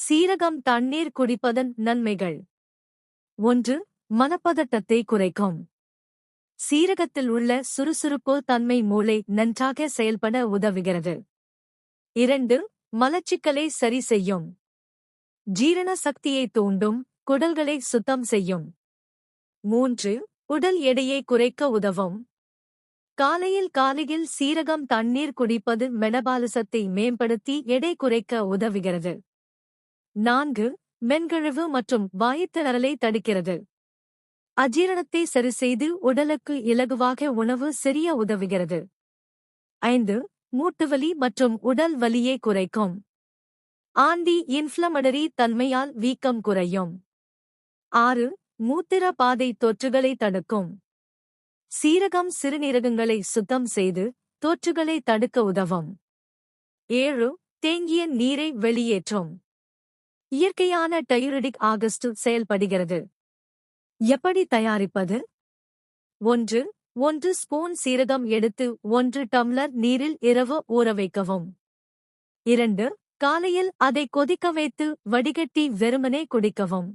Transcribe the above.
சீரகம் தண்ணீர் குடிப்பதன் நன்மைகள். 1. மனப்பதட்டத்தை குறைக்கும். சீரகத்தில் உள்ள சுறுசுறுப்பு தன்மை மூளை நன்றாக செயல்பட உதவுகிறது. 2. மலச்சிக்கலை சரி செய்யும். ஜீரண சக்தியை தூண்டும், குடல்களை சுத்தம் செய்யும். 3. உடல் எடையை குறைக்க உதவும். காலையில் சீரகம் தண்ணீர் குடிப்பது மெனபாலிசத்தை மேம்படுத்தி எடை குறைக்க உதவுகிறது. 4. மென்கழிவு மற்றும் வாயுத்திணறலை தடுக்கிறது. அஜீரணத்தை சரிசெய்து உடலுக்கு இலகுவாக உணவு செரிய உதவுகிறது. 5. மூட்டுவலி மற்றும் உடல் வலியை குறைக்கும். ஆன்டி இன்ஃப்ளமடரி தன்மையால் வீக்கம் குறையும். 6. மூத்திர பாதை தொற்றுகளை தடுக்கும். சீரகம் சிறுநீரகங்களை சுத்தம் செய்து தொற்றுகளை தடுக்க உதவும். 7. தேங்கிய நீரை வெளியேற்றும். இயற்கையான டயூரிடிக் ஆகஸ்ட் செயல்படுகிறது. எப்படி தயாரிப்பது? 1 ஸ்பூன் சீரகம் எடுத்து 1 டம்ளர் நீரில் இரவு ஊறவைக்கவும். 2. காலையில் அதை கொதிக்க வைத்து வடிகட்டி வெறுமனே குடிக்கவும்.